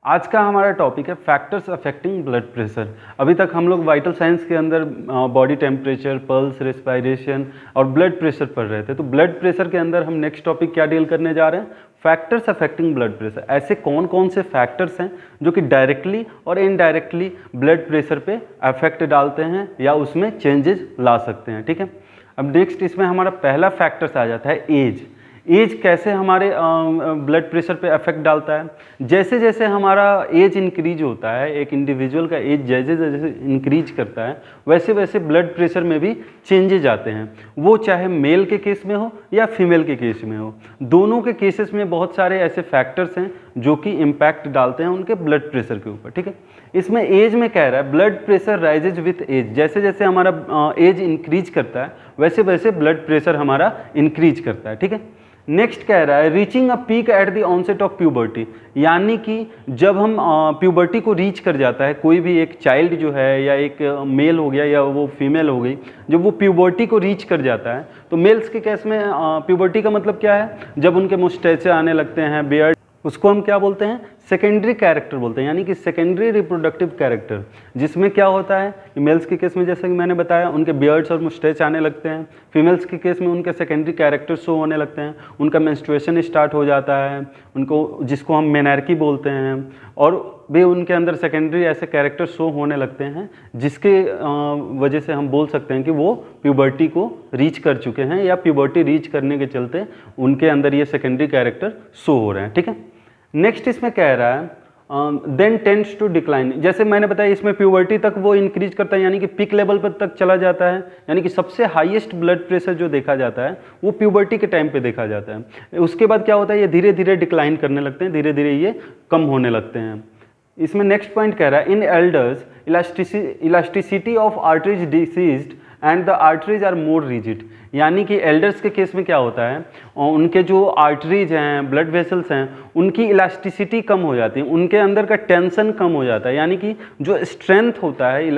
आज का हमारा टॉपिक है फैक्टर्स अफेक्टिंग ब्लड प्रेशर। अभी तक हम लोग वाइटल साइंस के अंदर बॉडी टेम्परेचर, पल्स, रेस्पिरेशन और ब्लड प्रेशर पढ़ रहे थे। तो ब्लड प्रेशर के अंदर हम नेक्स्ट टॉपिक क्या डील करने जा रहे हैं, फैक्टर्स अफेक्टिंग ब्लड प्रेशर। ऐसे कौन कौन से फैक्टर्स हैं जो कि डायरेक्टली और इनडायरेक्टली ब्लड प्रेशर पे अफेक्ट डालते हैं या उसमें चेंजेस ला सकते हैं। ठीक है, अब नेक्स्ट इसमें हमारा पहला फैक्टर्स आ जाता है एज। एज कैसे हमारे ब्लड प्रेशर पे अफेक्ट डालता है। जैसे जैसे हमारा एज इंक्रीज होता है, एक इंडिविजुअल का एज जैसे जैसे इंक्रीज करता है वैसे वैसे ब्लड प्रेशर में भी चेंजेज आते हैं। वो चाहे मेल के केस में हो या फीमेल के केस में हो, दोनों के केसेस में बहुत सारे ऐसे फैक्टर्स हैं जो कि इम्पैक्ट डालते हैं उनके ब्लड प्रेशर के ऊपर। ठीक है, इसमें एज में कह रहा है blood pressure rises with age. जैसे जैसे हमारा एज इंक्रीज करता है वैसे वैसे ब्लड प्रेशर हमारा इंक्रीज करता है। ठीक है, नेक्स्ट कह रहा है reaching a peak at the onset of puberty, यानी कि जब हम प्यूबर्टी को रीच कर जाता है कोई भी एक चाइल्ड जो है या एक मेल हो गया या वो फीमेल हो गई, जब वो प्यूबर्टी को रीच कर जाता है तो मेल्स के केस में प्यूबर्टी का मतलब क्या है, जब उनके मुस्टैचे आने लगते हैं, बियर्ड, उसको हम क्या बोलते हैं, सेकेंडरी कैरेक्टर बोलते हैं, यानी कि सेकेंडरी रिप्रोडक्टिव कैरेक्टर, जिसमें क्या होता है कि मेल्स के केस में जैसे कि मैंने बताया उनके बियर्ड्स और मुस्टैच आने लगते हैं, फीमेल्स के केस में उनके सेकेंडरी कैरेक्टर शो होने लगते हैं, उनका मेंस्ट्रुएशन स्टार्ट हो जाता है, उनको जिसको हम मेनार्की बोलते हैं, और भी उनके अंदर सेकेंडरी ऐसे कैरेक्टर शो होने लगते हैं जिसके वजह से हम बोल सकते हैं कि वो प्यूबर्टी को रीच कर चुके हैं या प्यूबर्टी रीच करने के चलते उनके अंदर ये सेकेंडरी कैरेक्टर शो हो रहे हैं। ठीक है, नेक्स्ट इसमें कह रहा है देन टेंड्स टू डिक्लाइन। जैसे मैंने बताया इसमें प्यूबर्टी तक वो इंक्रीज करता है, यानी कि पीक लेवल पर तक चला जाता है, यानी कि सबसे हाईएस्ट ब्लड प्रेशर जो देखा जाता है वो प्यूबर्टी के टाइम पे देखा जाता है। उसके बाद क्या होता है, ये धीरे धीरे डिक्लाइन करने लगते हैं, धीरे धीरे ये कम होने लगते हैं। इसमें नेक्स्ट पॉइंट कह रहा है in elders elasticity of arteries diseased and the arteries are more rigid, यानी कि एल्डर्स के केस में क्या होता है, उनके जो आर्टरीज हैं, ब्लड वेसल्स हैं, उनकी इलास्टिसिटी कम हो जाती है, उनके अंदर का टेंशन कम हो जाता है, यानी कि जो स्ट्रेंथ होता है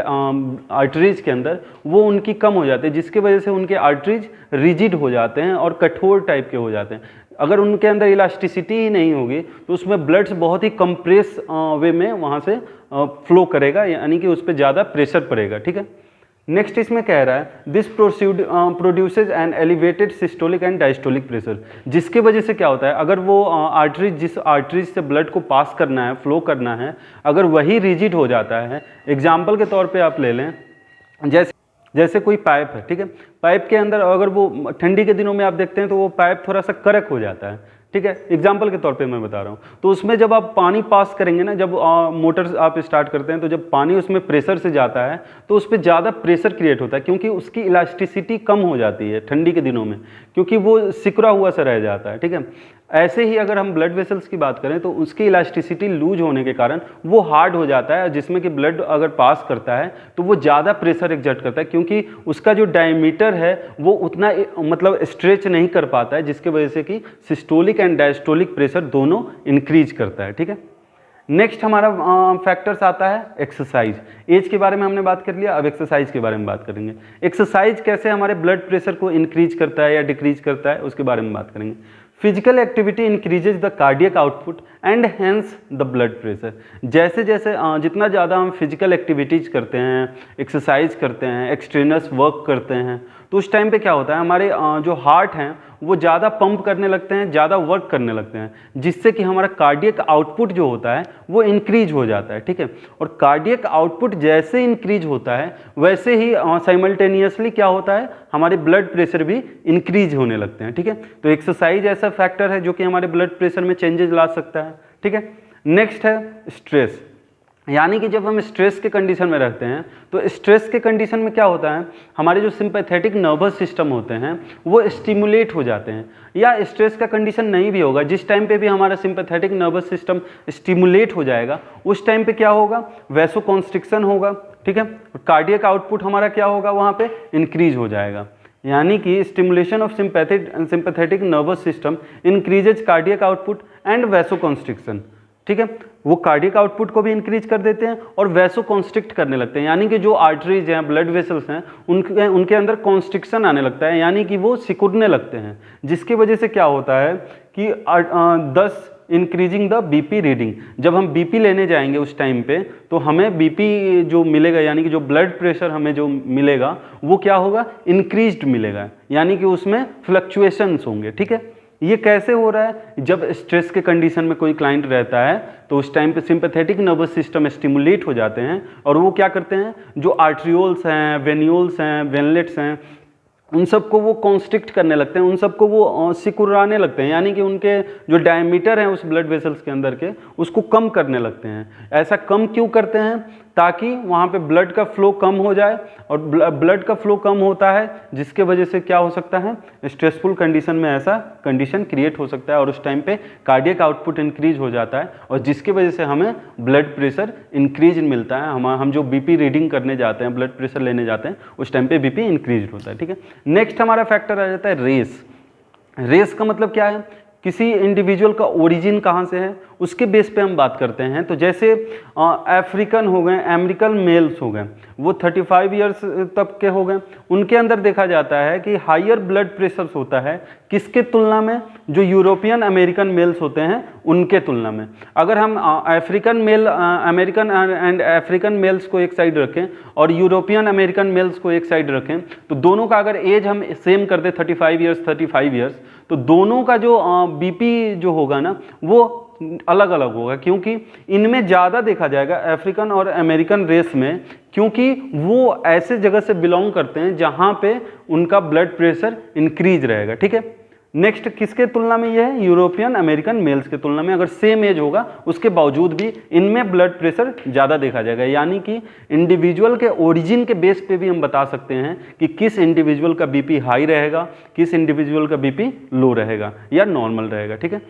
आर्टरीज के अंदर वो उनकी कम हो जाती है, जिसकी वजह से उनके आर्टरीज रिजिड हो जाते हैं और कठोर टाइप के हो जाते हैं। अगर उनके अंदर इलास्टिसिटी ही नहीं होगी तो उसमें ब्लड्स बहुत ही कंप्रेस वे में वहाँ से फ्लो करेगा, यानी कि उस पर ज़्यादा प्रेशर पड़ेगा। ठीक है, नेक्स्ट इसमें कह रहा है this produces an elevated systolic and diastolic pressure, जिसके वजह से क्या होता है, अगर वो आर्टरीज जिस आर्टरीज से ब्लड को पास करना है, फ्लो करना है, अगर वही रिजिड हो जाता है, एग्जाम्पल के तौर पे आप ले लें जैसे कोई पाइप है। ठीक है, पाइप के अंदर अगर वो ठंडी के दिनों में आप देखते हैं तो वो पाइप थोड़ा सा करक हो जाता है। ठीक है, एग्जाम्पल के तौर पे मैं बता रहा हूँ। तो उसमें जब आप पानी पास करेंगे ना, जब मोटर आप स्टार्ट करते हैं तो जब पानी उसमें प्रेशर से जाता है तो उस पर ज़्यादा प्रेशर क्रिएट होता है, क्योंकि उसकी इलास्टिसिटी कम हो जाती है ठंडी के दिनों में, क्योंकि वो सिकुड़ा हुआ सा रह जाता है। ठीक है, ऐसे ही अगर हम ब्लड वेसल्स की बात करें तो उसकी इलास्टिसिटी लूज होने के कारण वो हार्ड हो जाता है, जिसमें कि ब्लड अगर पास करता है तो वो ज़्यादा प्रेशर एक्सर्ट करता है, क्योंकि उसका जो डायमीटर है वो उतना मतलब स्ट्रेच नहीं कर पाता है, जिसकी वजह से कि सिस्टोलिक एंड डायस्टोलिक प्रेशर दोनों इंक्रीज करता है। ठीक है, नेक्स्ट हमारा फैक्टर्स आता है एक्सरसाइज। एज के बारे में हमने बात कर लिया, अब एक्सरसाइज के बारे में बात करेंगे। एक्सरसाइज कैसे हमारे ब्लड प्रेशर को इंक्रीज करता है या डिक्रीज करता है उसके बारे में बात करेंगे। Physical activity increases the cardiac output and hence the blood pressure. जैसे जैसे जितना ज़्यादा हम फिजिकल एक्टिविटीज़ करते हैं, एक्सरसाइज करते हैं, एक्सट्रेनस वर्क करते हैं, तो उस टाइम पे क्या होता है, हमारे जो हार्ट हैं वो ज़्यादा पंप करने लगते हैं, ज़्यादा वर्क करने लगते हैं, जिससे कि हमारा कार्डियक आउटपुट जो होता है वो इंक्रीज हो जाता है। ठीक है, और कार्डियक आउटपुट जैसे इंक्रीज होता है वैसे ही साइमल्टेनियसली क्या होता है, हमारे ब्लड प्रेशर भी इंक्रीज होने लगते हैं। ठीक है, तो एक्सरसाइज ऐसा फैक्टर है जो कि हमारे ब्लड प्रेशर में चेंजेस ला सकता है। ठीक है, नेक्स्ट है स्ट्रेस, यानी कि जब हम स्ट्रेस के कंडीशन में रहते हैं तो स्ट्रेस के कंडीशन में क्या होता है, हमारे जो सिंपैथेटिक नर्वस सिस्टम होते हैं वो स्टिमुलेट हो जाते हैं, या स्ट्रेस का कंडीशन नहीं भी होगा, जिस टाइम पे भी हमारा सिंपैथेटिक नर्वस सिस्टम स्टिमुलेट हो जाएगा उस टाइम पे क्या होगा, वैसोकॉन्स्ट्रिक्शन होगा। ठीक है, कार्डियक आउटपुट हमारा क्या होगा, वहाँ पे इंक्रीज हो जाएगा, यानी कि stimulation of sympathetic nervous system increases cardiac output and vasoconstriction. ठीक है, वो कार्डियक आउटपुट को भी इंक्रीज कर देते हैं और वैसो कॉन्स्ट्रिक्ट करने लगते हैं, यानी कि जो आर्टरीज हैं, ब्लड वेसल्स हैं, उनके अंदर कॉन्स्ट्रिक्शन आने लगता है, यानी कि वो सिकुड़ने लगते हैं, जिसकी वजह से क्या होता है कि 10 इंक्रीजिंग द बीपी रीडिंग। जब हम बीपी लेने जाएंगे उस टाइम पे तो हमें बीपी जो मिलेगा, यानी कि जो ब्लड प्रेशर हमें जो मिलेगा वो क्या होगा, इंक्रीज्ड मिलेगा, यानी कि उसमें फ्लक्चुएशंस होंगे। ठीक है, ये कैसे हो रहा है, जब स्ट्रेस के कंडीशन में कोई क्लाइंट रहता है तो उस टाइम पे सिंपैथेटिक नर्वस सिस्टम स्टिमुलेट हो जाते हैं और वो क्या करते हैं, जो आर्ट्रियोल्स हैं, वेन्यूल्स हैं, वेनलेट्स हैं, उन सबको वो कॉन्स्ट्रिक्ट करने लगते हैं, उन सबको वो सिकुड़ाने लगते हैं, यानी कि उनके जो डायमीटर हैं उस ब्लड वेसल्स के अंदर के उसको कम करने लगते हैं। ऐसा कम क्यों करते हैं, ताकि वहाँ पे ब्लड का फ्लो कम हो जाए, और ब्लड का फ्लो कम होता है जिसके वजह से क्या हो सकता है, स्ट्रेसफुल कंडीशन में ऐसा कंडीशन क्रिएट हो सकता है और उस टाइम पे कार्डियक आउटपुट इंक्रीज हो जाता है और जिसकी वजह से हमें ब्लड प्रेशर इंक्रीज मिलता है। हम जो बीपी रीडिंग करने जाते हैं, ब्लड प्रेशर लेने जाते हैं, उस टाइम पे बीपी इंक्रीज होता है। ठीक है, नेक्स्ट हमारा फैक्टर आ जाता है रेस। रेस का मतलब क्या है, किसी इंडिविजुअल का ओरिजिन कहाँ से है उसके बेस पे हम बात करते हैं। तो जैसे अफ्रीकन हो गए, अमेरिकन मेल्स हो गए, वो 35 ईयर्स तक के हो गए, उनके अंदर देखा जाता है कि हायर ब्लड प्रेशर होता है किसके तुलना में, जो यूरोपियन अमेरिकन मेल्स होते हैं उनके तुलना में। अगर हम African male, American and African males को एक साइड रखें और यूरोपियन अमेरिकन मेल्स को एक साइड रखें तो दोनों का अगर एज हम सेम कर दें 35 ईयर्स, तो दोनों का जो बीपी जो होगा ना वो अलग अलग होगा, क्योंकि इनमें ज़्यादा देखा जाएगा अफ्रीकन और अमेरिकन रेस में, क्योंकि वो ऐसे जगह से बिलोंग करते हैं जहाँ पे उनका ब्लड प्रेशर इंक्रीज रहेगा। ठीक है, नेक्स्ट किसके तुलना में यह है, यूरोपियन अमेरिकन मेल्स के तुलना में अगर सेम एज होगा उसके बावजूद भी इनमें ब्लड प्रेशर ज़्यादा देखा जाएगा, यानी कि इंडिविजुअल के ओरिजिन के बेस पे भी हम बता सकते हैं कि किस इंडिविजुअल का बीपी हाई रहेगा, किस इंडिविजुअल का बीपी लो रहेगा या नॉर्मल रहेगा। ठीक है,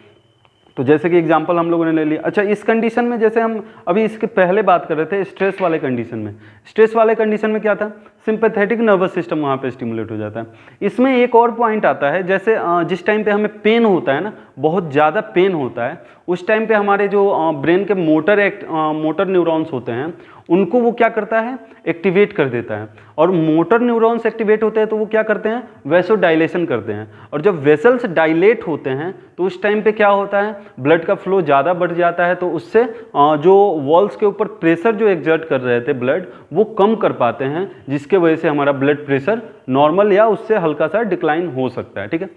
तो जैसे कि एग्जांपल हम लोगों ने ले लिया। अच्छा, इस कंडीशन में जैसे हम अभी इसके पहले बात कर रहे थे स्ट्रेस वाले कंडीशन में, स्ट्रेस वाले कंडीशन में क्या था, सिंपैथेटिक नर्वस सिस्टम वहाँ पे स्टिमुलेट हो जाता है। इसमें एक और पॉइंट आता है, जैसे जिस टाइम पे हमें पेन होता है ना, बहुत ज़्यादा पेन होता है, उस टाइम पे हमारे जो ब्रेन के मोटर न्यूरॉन्स होते हैं उनको वो क्या करता है, एक्टिवेट कर देता है, और मोटर न्यूरॉन्स एक्टिवेट होते हैं तो वो क्या करते हैं, वैसोडाइलेशन करते हैं, और जब वेसल्स डायलेट होते हैं तो उस टाइम पे क्या होता है, ब्लड का फ्लो ज़्यादा बढ़ जाता है, तो उससे जो वॉल्स के ऊपर प्रेशर जो एक्सर्ट कर रहे थे ब्लड वो कम कर पाते हैं, जिसके वजह से हमारा ब्लड प्रेशर नॉर्मल या उससे हल्का सा डिक्लाइन हो सकता है। ठीक है,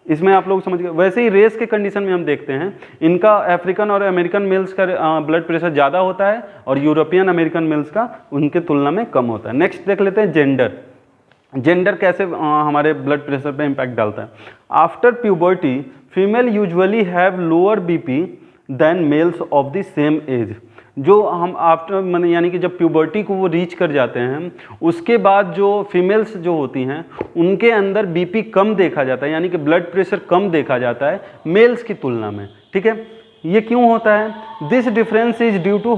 इसमें आप लोग समझ गए। वैसे ही रेस के कंडीशन में हम देखते हैं इनका अफ्रीकन और अमेरिकन मेल्स का ब्लड प्रेशर ज़्यादा होता है और यूरोपियन अमेरिकन मेल्स का उनके तुलना में कम होता है। नेक्स्ट देख लेते हैं जेंडर। जेंडर कैसे हमारे ब्लड प्रेशर पे इम्पैक्ट डालता है। After puberty female usually have lower BP than males of the same age. जो हम आफ्टर मैंने यानी कि जब प्यूबर्टी को वो रीच कर जाते हैं उसके बाद जो फीमेल्स जो होती हैं उनके अंदर बीपी कम देखा जाता है, यानी कि ब्लड प्रेशर कम देखा जाता है मेल्स की तुलना में। ठीक है, ये क्यों होता है, this difference is due to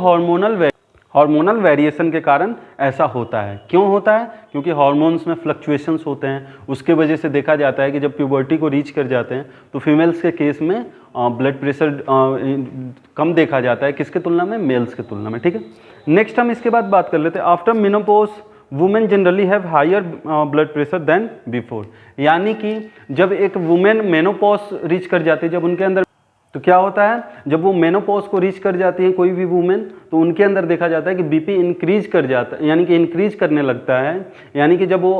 hormonal variation के कारण ऐसा होता है। क्यों होता है, क्योंकि हार्मोन्स में फ्लक्चुएशंस होते हैं, उसके वजह से देखा जाता है कि जब प्यूबर्टी को रीच कर जाते हैं तो फीमेल्स के केस में ब्लड प्रेशर कम देखा जाता है, किसके तुलना में, मेल्स के तुलना में। ठीक है, नेक्स्ट हम इसके बाद बात कर लेते हैं after menopause women generally have higher blood pressure than before. यानी कि जब एक वुमेन मेनोपॉज रीच कर जाती है, जब उनके अंदर तो क्या होता है, जब वो मेनोपॉज को रीच कर जाती है कोई भी वुमेन तो उनके अंदर देखा जाता है कि बीपी इंक्रीज कर जाता है, यानी कि इंक्रीज करने लगता है। यानी कि जब वो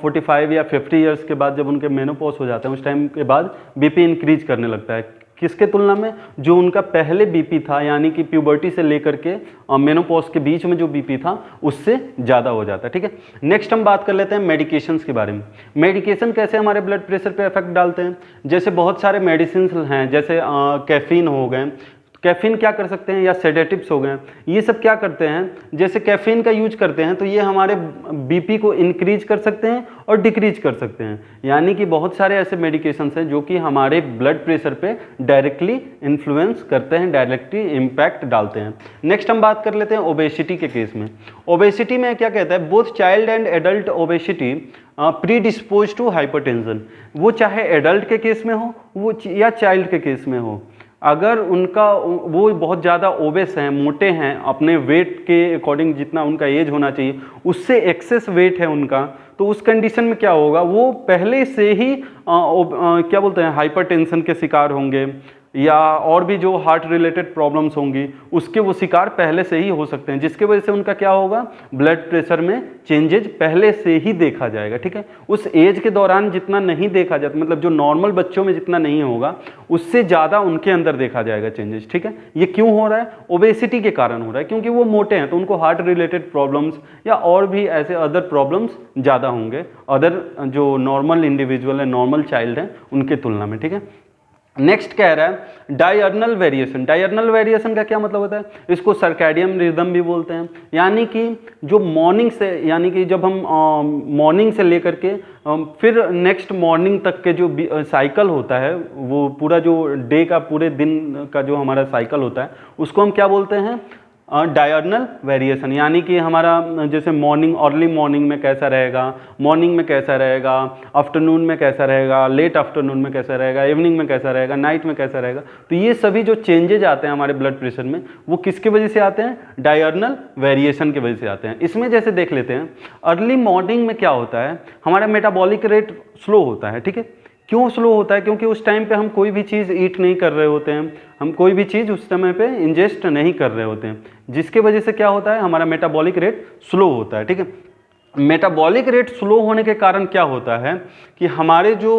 45 या 50 ईयर्स के बाद जब उनके मेनोपॉज हो जाते हैं उस टाइम के बाद बीपी इंक्रीज करने लगता है, किसके तुलना में, जो उनका पहले बीपी था, यानी कि प्यूबर्टी से लेकर के मेनोपॉज के बीच में जो बीपी था उससे ज़्यादा हो जाता है। ठीक है, नेक्स्ट हम बात कर लेते हैं मेडिकेशंस के बारे में। मेडिकेशन कैसे हमारे ब्लड प्रेशर पे इफेक्ट डालते हैं। जैसे बहुत सारे मेडिसिन हैं, जैसे कैफीन हो गए, कैफीन क्या कर सकते हैं, या सेडेटिव्स हो गए, ये सब क्या करते हैं, जैसे कैफीन का यूज करते हैं तो ये हमारे बीपी को इंक्रीज कर सकते हैं और डिक्रीज कर सकते हैं। यानी कि बहुत सारे ऐसे मेडिकेशंस हैं जो कि हमारे ब्लड प्रेशर पे डायरेक्टली इन्फ्लुएंस करते हैं, डायरेक्टली इम्पैक्ट डालते हैं। नेक्स्ट हम बात कर लेते हैं ओबेसिटी के केस में। ओबेसिटी में क्या कहता है, both child and adult obesity predispose to hypertension. वो चाहे एडल्ट के केस में हो वो या चाइल्ड के केस में हो, अगर उनका वो बहुत ज़्यादा ओबेस हैं, मोटे हैं, अपने वेट के अकॉर्डिंग जितना उनका एज होना चाहिए उससे एक्सेस वेट है उनका, तो उस कंडीशन में क्या होगा, वो पहले से ही क्या बोलते हैं हाइपरटेंशन के शिकार होंगे या और भी जो हार्ट रिलेटेड प्रॉब्लम्स होंगी उसके वो शिकार पहले से ही हो सकते हैं, जिसके वजह से उनका क्या होगा, ब्लड प्रेशर में चेंजेज पहले से ही देखा जाएगा। ठीक है, उस एज के दौरान जितना नहीं देखा जाता, मतलब जो नॉर्मल बच्चों में जितना नहीं होगा उससे ज़्यादा उनके अंदर देखा जाएगा चेंजेस। ठीक है, ये क्यों हो रहा है, ओबेसिटी के कारण हो रहा है, क्योंकि वो मोटे हैं तो उनको हार्ट रिलेटेड प्रॉब्लम्स या और भी ऐसे अदर प्रॉब्लम्स ज़्यादा होंगे अदर जो नॉर्मल इंडिविजुअल है, नॉर्मल चाइल्ड हैं उनके तुलना में। ठीक है, नेक्स्ट कह रहा है डायर्नल वेरिएशन। डायर्नल वेरिएशन का क्या मतलब होता है, इसको सर्कैडियन रिदम भी बोलते हैं, यानी कि जो मॉर्निंग से, यानी कि जब हम मॉर्निंग से लेकर के फिर नेक्स्ट मॉर्निंग तक के जो साइकिल होता है, वो पूरा जो डे का, पूरे दिन का जो हमारा साइकिल होता है उसको हम क्या बोलते हैं, डायर्नल वेरिएशन। यानी कि हमारा जैसे मॉर्निंग, अर्ली मॉर्निंग में कैसा रहेगा, मॉर्निंग में कैसा रहेगा, आफ्टरनून में कैसा रहेगा, लेट आफ्टरनून में कैसा रहेगा, इवनिंग में कैसा रहेगा, नाइट में कैसा रहेगा, तो ये सभी जो चेंजेज आते हैं हमारे ब्लड प्रेशर में वो किसकी वजह से आते हैं, डायर्नल वेरिएशन की वजह से आते हैं। इसमें जैसे देख लेते हैं, अर्ली मॉर्निंग में क्या होता है, हमारा मेटाबॉलिक रेट स्लो होता है। ठीक है, क्यों स्लो होता है, क्योंकि उस टाइम पे हम कोई भी चीज़ ईट नहीं कर रहे होते हैं, हम कोई भी चीज़ उस समय पे इंजेस्ट नहीं कर रहे होते हैं, जिसके वजह से क्या होता है, हमारा मेटाबॉलिक रेट स्लो होता है। ठीक है, मेटाबॉलिक रेट स्लो होने के कारण क्या होता है कि हमारे जो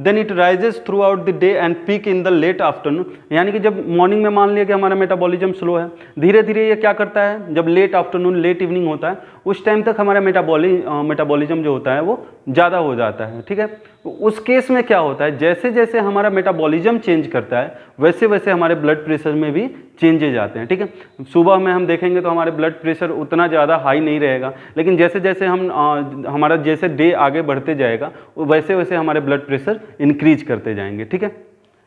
then it rises throughout the day and peak in the late afternoon. यानी कि जब मॉर्निंग में मान लिया कि हमारा मेटाबॉलिज्म स्लो है, धीरे धीरे ये क्या करता है, जब लेट आफ्टरनून, लेट इवनिंग होता है उस टाइम तक हमारा मेटाबॉलिज्म जो होता है वो ज़्यादा हो जाता है। ठीक है, तो उस केस में क्या होता है, जैसे जैसे हमारा मेटाबॉलिज्म चेंज करता है वैसे वैसे हमारे ब्लड प्रेशर में भी चेंजेज आते हैं। ठीक है, सुबह में हम देखेंगे तो हमारे ब्लड प्रेशर उतना ज़्यादा हाई नहीं रहेगा, लेकिन जैसे जैसे हम हमारा जैसे डे आगे बढ़ते जाएगा वैसे वैसे हमारे ब्लड प्रेशर इंक्रीज करते जाएंगे। ठीक है,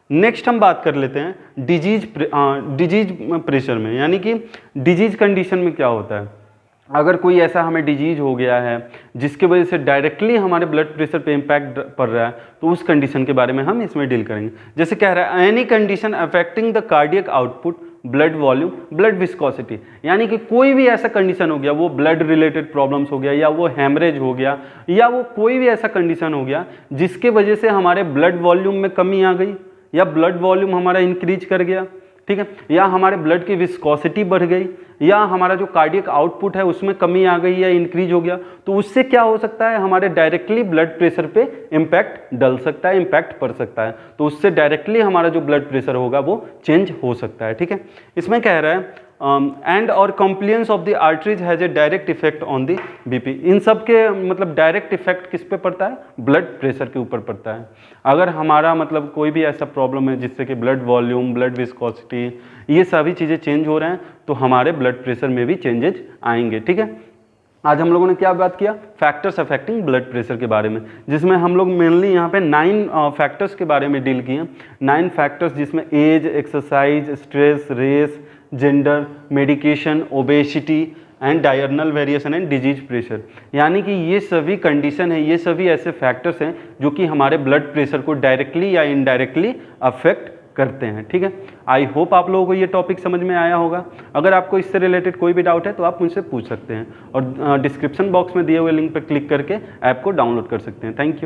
नेक्स्ट हम बात कर लेते हैं डिजीज प्रेशर में, यानी कि डिजीज कंडीशन में क्या होता है। अगर कोई ऐसा हमें डिजीज हो गया है जिसके वजह से डायरेक्टली हमारे ब्लड प्रेशर पे इम्पैक्ट पड़ रहा है, तो उस कंडीशन के बारे में हम इसमें डील करेंगे। जैसे कह रहा है any condition affecting the cardiac output, blood volume, blood viscosity, यानी कि कोई भी ऐसा कंडीशन हो गया, वो ब्लड रिलेटेड प्रॉब्लम्स हो गया या वो हेमरेज हो गया या वो कोई भी ऐसा कंडीशन हो गया जिसके वजह से हमारे ब्लड वॉल्यूम में कमी आ गई या ब्लड वॉल्यूम हमारा इंक्रीज कर गया। ठीक है, या हमारे ब्लड की विस्कोसिटी बढ़ गई या हमारा जो कार्डियक आउटपुट है उसमें कमी आ गई या इंक्रीज हो गया, तो उससे क्या हो सकता है, हमारे डायरेक्टली ब्लड प्रेशर पे इम्पैक्ट डल सकता है, इम्पैक्ट पड़ सकता है, तो उससे डायरेक्टली हमारा जो ब्लड प्रेशर होगा वो चेंज हो सकता है। ठीक है, इसमें कह रहा है एंड और compliance of the arteries has a direct effect on the BP. इन सब के मतलब डायरेक्ट इफेक्ट किस पे पड़ता है, ब्लड प्रेशर के ऊपर पड़ता है। अगर हमारा मतलब कोई भी ऐसा प्रॉब्लम है जिससे कि ब्लड वॉल्यूम, ब्लड विस्कोसिटी, ये सभी चीज़ें चेंज हो रहे हैं तो हमारे ब्लड प्रेशर में भी चेंजेज आएंगे। ठीक है, आज हम लोगों ने क्या बात किया, फैक्टर्स अफेक्टिंग ब्लड प्रेशर के बारे में, जिसमें हम लोग मेनली यहाँ पे 9 फैक्टर्स के बारे में डील किए। 9 फैक्टर्स जिसमें age, exercise, stress, race, gender, medication, obesity and diurnal variation and disease pressure, यानी कि ये सभी कंडीशन है, ये सभी ऐसे फैक्टर्स हैं जो कि हमारे ब्लड प्रेशर को डायरेक्टली या इनडायरेक्टली अफेक्ट करते हैं। ठीक है, आई होप आप लोगों को ये टॉपिक समझ में आया होगा। अगर आपको इससे रिलेटेड कोई भी डाउट है तो आप मुझसे पूछ सकते हैं और डिस्क्रिप्शन बॉक्स में दिए हुए लिंक पर क्लिक करके ऐप को डाउनलोड कर सकते हैं। Thank you.